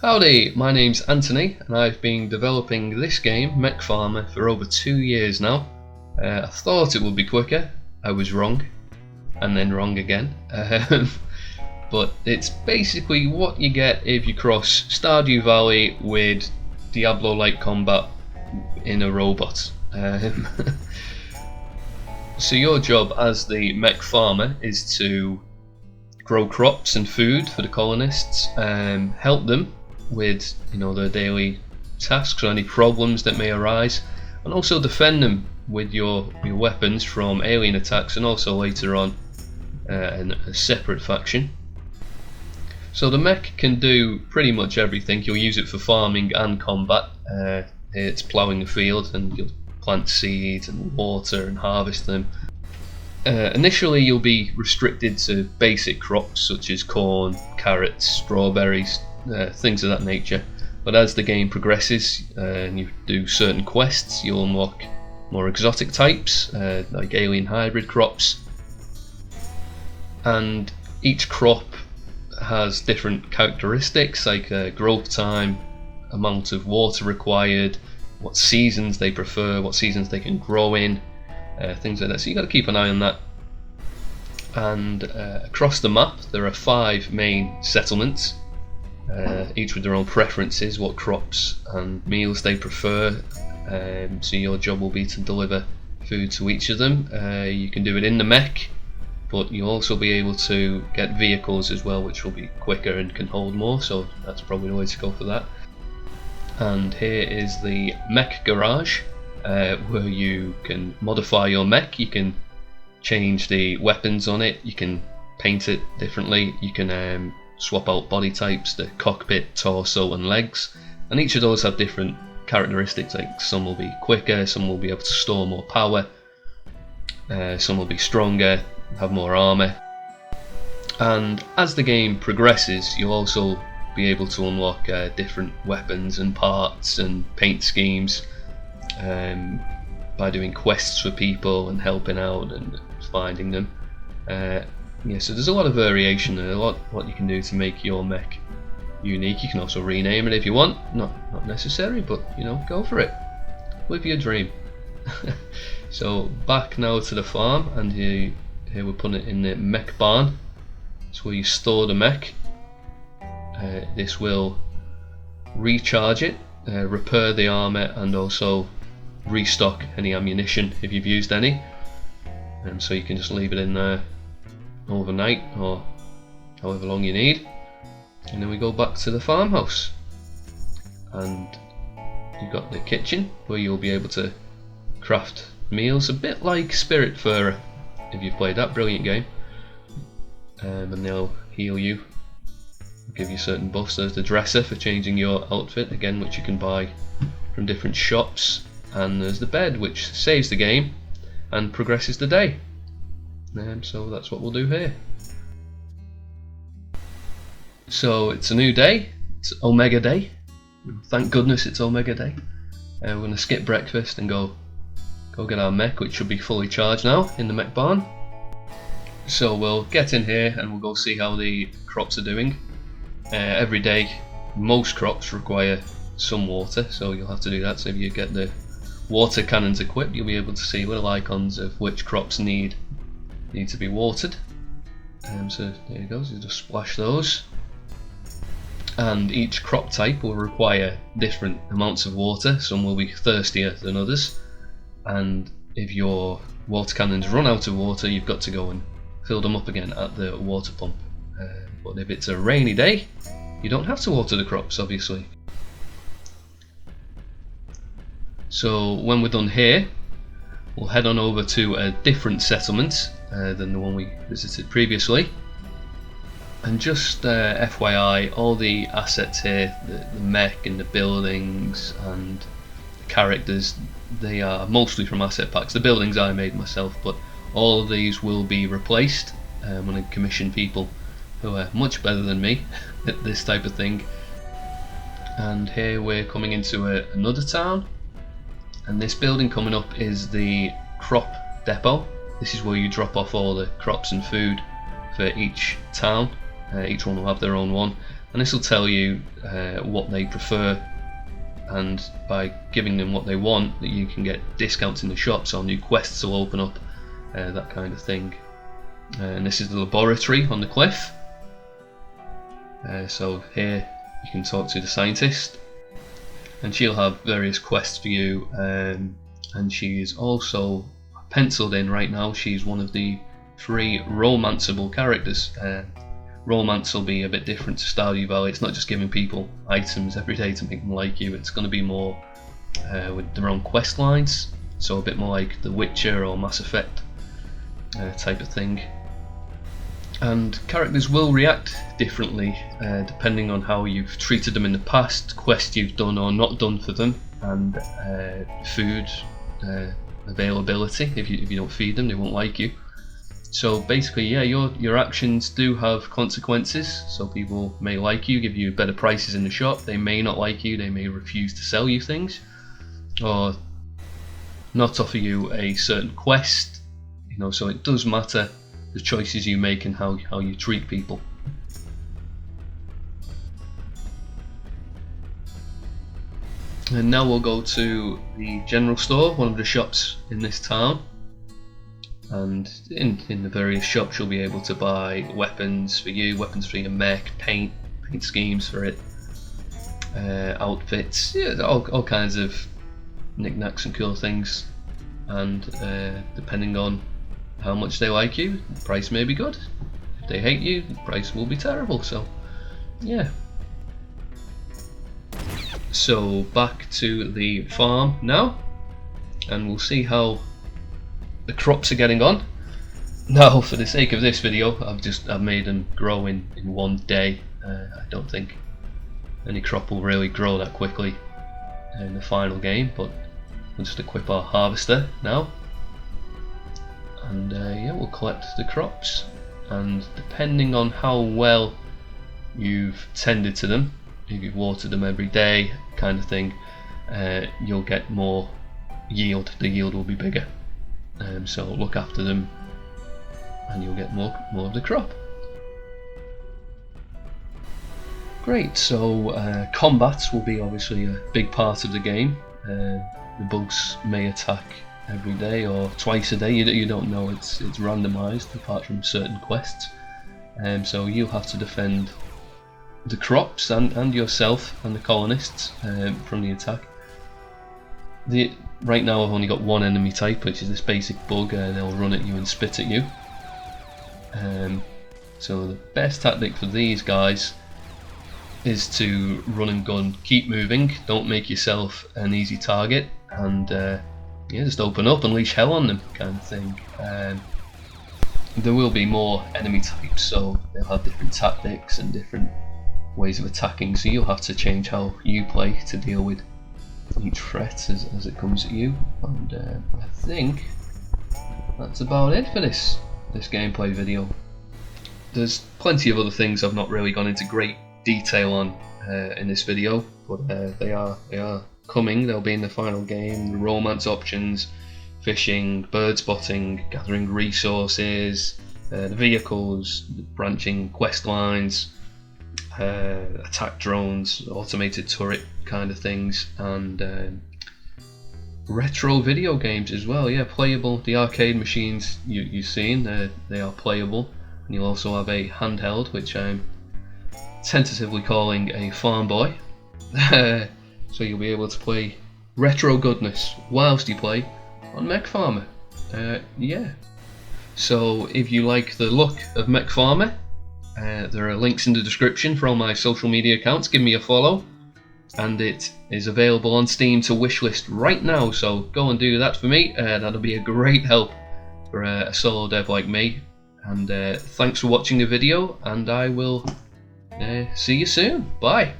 Howdy, my name's Anthony and I've been developing this game, MECH FARMER, for over 2 years now. I thought it would be quicker, I was wrong, and then wrong again. But it's basically what you get if you cross Stardew Valley with Diablo-like combat in a robot. So your job as the MECH farmer is to grow crops and food for the colonists, help them with their daily tasks or any problems that may arise, and also defend them with your weapons from alien attacks, and also later on in a separate faction. So the mech can do pretty much everything. You'll use it for farming and combat. It's ploughing the field, and you'll plant seeds and water and harvest them. Initially you'll be restricted to basic crops such as corn, carrots, strawberries, things of that nature. But as the game progresses and you do certain quests, you'll unlock more exotic types like alien hybrid crops, and each crop has different characteristics like growth time, amount of water required, what seasons they prefer, what seasons they can grow in, things like that. So you got to keep an eye on that. And across the map there are 5 main settlements, each with their own preferences, what crops and meals they prefer. So your job will be to deliver food to each of them. You can do it in the mech, but you'll also be able to get vehicles as well, which will be quicker and can hold more, so that's probably the way to go for that. And here is the mech garage, where you can modify your mech. You can change the weapons on it, you can paint it differently, you can swap out body types, the cockpit, torso and legs, and each of those have different characteristics. Like some will be quicker, some will be able to store more power, some will be stronger, have more armor. And as the game progresses, you'll also be able to unlock different weapons and parts and paint schemes by doing quests for people and helping out and finding them. So there's a lot of variation and a lot what you can do to make your mech unique. You can also rename it if you want, not necessary, but go for it, live your dream. So back now to the farm, and here we're putting it in the mech barn. It's where you store the mech. This will recharge it, repair the armor, and also restock any ammunition if you've used any. So you can just leave it in there overnight or however long you need. And then we go back to the farmhouse, and you've got the kitchen where you'll be able to craft meals, a bit like Spiritfarer if you've played that brilliant game. And they'll heal you, give you certain buffs. There's the dresser for changing your outfit again, which you can buy from different shops, and there's the bed which saves the game and progresses the day. So that's what we'll do here. So it's a new day, it's Omega Day. Thank goodness it's Omega Day. We're going to skip breakfast and go get our mech, which should be fully charged now in the mech barn. So we'll get in here and we'll go see how the crops are doing. Every day most crops require some water, so you'll have to do that. So if you get the water cannons equipped, you'll be able to see little icons of which crops need to be watered. So there it goes, you just splash those. And each crop type will require different amounts of water. Some will be thirstier than others, and if your water cannons run out of water, you've got to go and fill them up again at the water pump. But if it's a rainy day, you don't have to water the crops, obviously. So when we're done here, we'll head on over to a different settlement than the one we visited previously. And just FYI, all the assets here, the mech and the buildings and the characters, they are mostly from asset packs. The buildings I made myself, but all of these will be replaced when I commission people who are much better than me at this type of thing. And here we're coming into another town, and this building coming up is the crop depot. This is where you drop off all the crops and food for each town. Each one will have their own one, and this will tell you what they prefer, and by giving them what they want, that you can get discounts in the shop, so new quests will open up, that kind of thing. And this is the laboratory on the cliff. So here you can talk to the scientist, and she'll have various quests for you, and she is also penciled in right now. She's one of the 3 romanceable characters. Romance will be a bit different to Stardew Valley. It's not just giving people items every day to make them like you. It's going to be more with their own quest lines, so a bit more like The Witcher or Mass Effect type of thing. And characters will react differently depending on how you've treated them in the past, quests you've done or not done for them, and food availability. If you don't feed them, they won't like you. So basically, yeah, your actions do have consequences. So people may like you, give you better prices in the shop. They may not like you. They may refuse to sell you things, or not offer you a certain quest. You know, so it does matter the choices you make and how you treat people. And now we'll go to the general store, one of the shops in this town. And in the various shops you'll be able to buy weapons for you, weapons for your mech, paint schemes for it, outfits, yeah, all kinds of knickknacks and cool things. And depending on how much they like you, the price may be good. If they hate you, the price will be terrible. So yeah. So back to the farm now, and we'll see how the crops are getting on. Now, for the sake of this video, I've made them grow in one day. I don't think any crop will really grow that quickly in the final game, but we'll just equip our harvester now, and yeah, we'll collect the crops. And depending on how well you've tended to them, if you've watered them every day kind of thing, you'll get more yield. The yield will be bigger. So look after them and you'll get more of the crop. Great, so combat will be obviously a big part of the game. The bugs may attack every day or twice a day, you don't know, it's randomised apart from certain quests. So you'll have to defend the crops and yourself and the colonists from the attack. Right now I've only got one enemy type, which is this basic bug. They'll run at you and spit at you. So the best tactic for these guys is to run and gun, keep moving, don't make yourself an easy target, and yeah, just open up, unleash hell on them kind of thing. There will be more enemy types, so they'll have different tactics and different ways of attacking, so you'll have to change how you play to deal with each threat as it comes at you. And I think that's about it for this gameplay video. There's plenty of other things I've not really gone into great detail on in this video, but they are coming. They'll be in the final game. The romance options, fishing, bird spotting, gathering resources, the vehicles, the branching quest lines, attack drones, automated turret kind of things, and retro video games as well. Yeah, playable. The arcade machines you've seen, they are playable, and you'll also have a handheld, which I'm tentatively calling a Farm Boy. So you'll be able to play retro goodness whilst you play on MECH FARMER. Yeah. So if you like the look of MECH FARMER, there are links in the description for all my social media accounts. Give me a follow, and it is available on Steam to wishlist right now, so go and do that for me. That'll be a great help for a solo dev like me. And thanks for watching the video, and I will see you soon. Bye.